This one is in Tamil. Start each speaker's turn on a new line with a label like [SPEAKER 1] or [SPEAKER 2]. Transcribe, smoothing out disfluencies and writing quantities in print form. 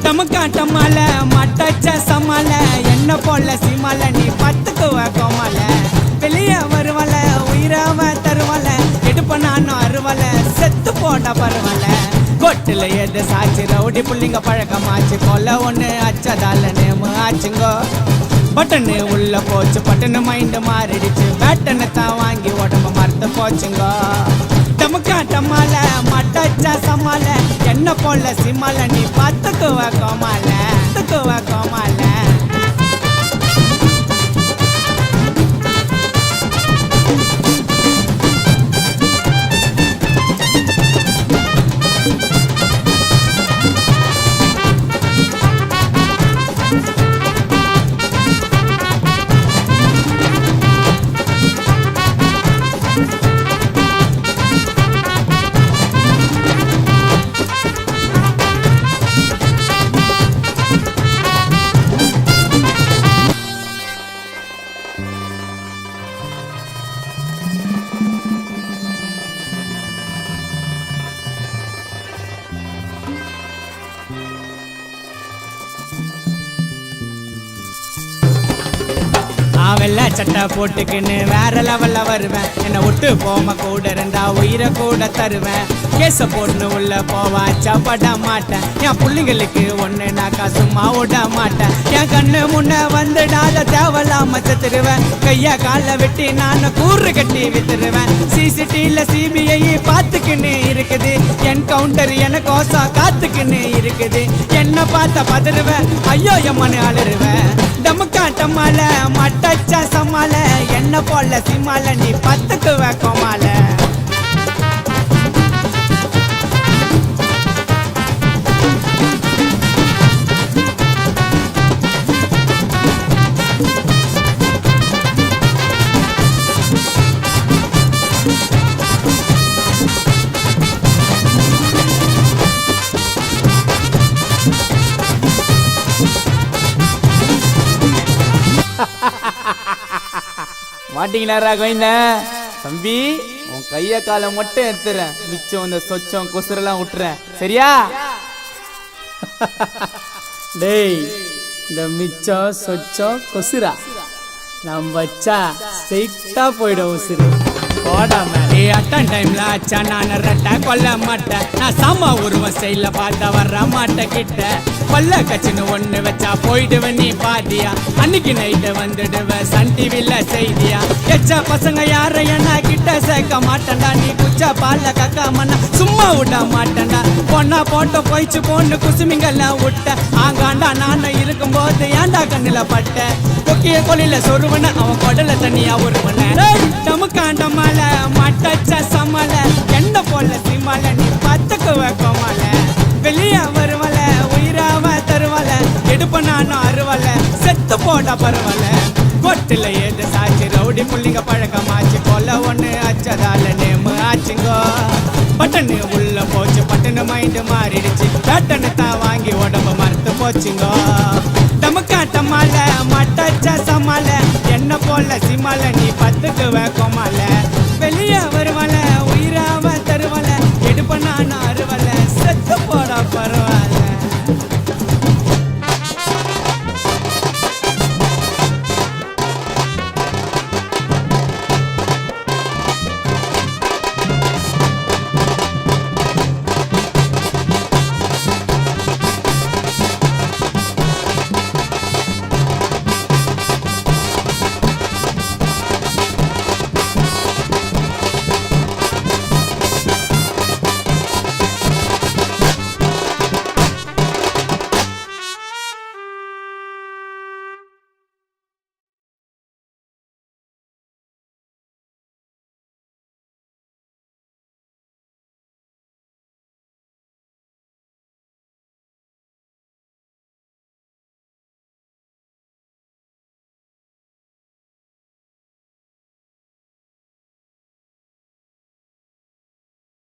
[SPEAKER 1] டமக்காட்டமால மட்டச்ச சமால என்ன போல சிமால நீ பத்துக்குவ கோமால வெளியே வருவல உயிராவ தருவல எடுப்ப நானும் அருவல செத்து போட பரவல கொட்டுல எது சாச்சு ரவுடி புள்ளிங்க பழக்கமாச்சு கொல்ல ஒண்ணு அச்சதால நேமு ஆச்சுங்கோ பட்டனு உள்ள போச்சு பட்டனு மைண்டு மாறிடுச்சு பேட்டனை தான் வாங்கி உடம்பு மறந்து போச்சுங்கோ டமக்காட்டமால மட்டச்ச சமால என்ன போல சிமால நீ பத்துக்குவ கோமால கோமால வெள்ளை சட்டை போட்டுக்கின்னு வேற லெவல்ல வருவேன் என்னை விட்டு போம கூட இருந்தா உயிரை கூட தருவேன் கேச போட்டு உள்ள போவா சாப்பாட மாட்டேன் என் பிள்ளைங்களுக்கு ஒண்ணு நாக்கா சும்மா விட மாட்டேன் என் கண்ணு முன்ன வந்துடாத தேவையில்லாம செத்துருவேன் கையா கால வெட்டி நான் கூறு கட்டி வித்துருவேன் சிசிடிவில சிபிஐ பார்த்துக்கின்னு இருக்குது என் கவுண்டர் எனக்கோசம் காத்துக்கின்னு இருக்குது என்ன பார்த்த பதறுவேன் ஐயோ எம்மனு அலறுவேன் டமக்காட்டமால மட்டச்ச சமால என்ன போல சிமால நீ பத்துக்குவ கோமால
[SPEAKER 2] மாட்டீங்களா கோயிந்த தம்பி உன் கைய காலை மட்டும் எடுத்துறேன் மிச்சம் இந்த சொச்சம் கொசுரெல்லாம் விட்டுறேன் சரியா டேய் இந்த மிச்சம் சொச்சம் கொசுரா நம்ம வச்சா ஸ்ட்ரைட்டா போயிடும் உசுறு போடாம
[SPEAKER 1] அட்டன் டைம்ல அச்சா நான் ரெட்ட கொல்ல மாட்டேன் நான் சாமா உருவ செயல பார்த்த வர்ற மாட்ட கிட்ட கொல்ல கச்சின்னு ஒண்ணு வச்சா போயிடுவேன் நீ பாதியா அன்னைக்கு நைட்டு வந்துடுவ சன் டிவில செய்தியா எச்சா பசங்க யார என்ன கிட்ட சேர்க்க மாட்டேன்டா நீ குச்சா பால்ல கக்கா மண்ணா சும்மா விட மாட்டேன்டா பொண்ணா போட்ட போயிச்சு பொண்ணு குசுமிங்கெல்லாம் விட்ட ஆங்காண்டா நானும் இருக்கும்போது ஏண்டா கண்ணுல பட்ட கொக்கிய கொலில சொருவன அவன் கொடல தண்ணியா ஒருவன டமுக்காண்டமால மட்டச்ச சமால என்ன போல சிமால நீ பத்துக்குவ கோமால வெளியே வருவல உயிராவ தருவல எடுப்ப நானும் அருவல செத்து போட பரவல கொட்டுல ஏது சாச்சு ரவுடி புள்ளிங்க பழக்கமாச்சு கொல்ல ஒண்ணு அச்சதால நேமு ஆச்சுங்கோ பட்டனு உள்ள போச்சு பட்டனு மைண்டு மாறிடுச்சு பேட்டனை தான் வாங்கி உடம்பு மறுத்து போச்சுங்கோ டமக்காட்டமால மட்டச்ச சமால என்ன போல சிமால நீ பத்துக்குவ கோமால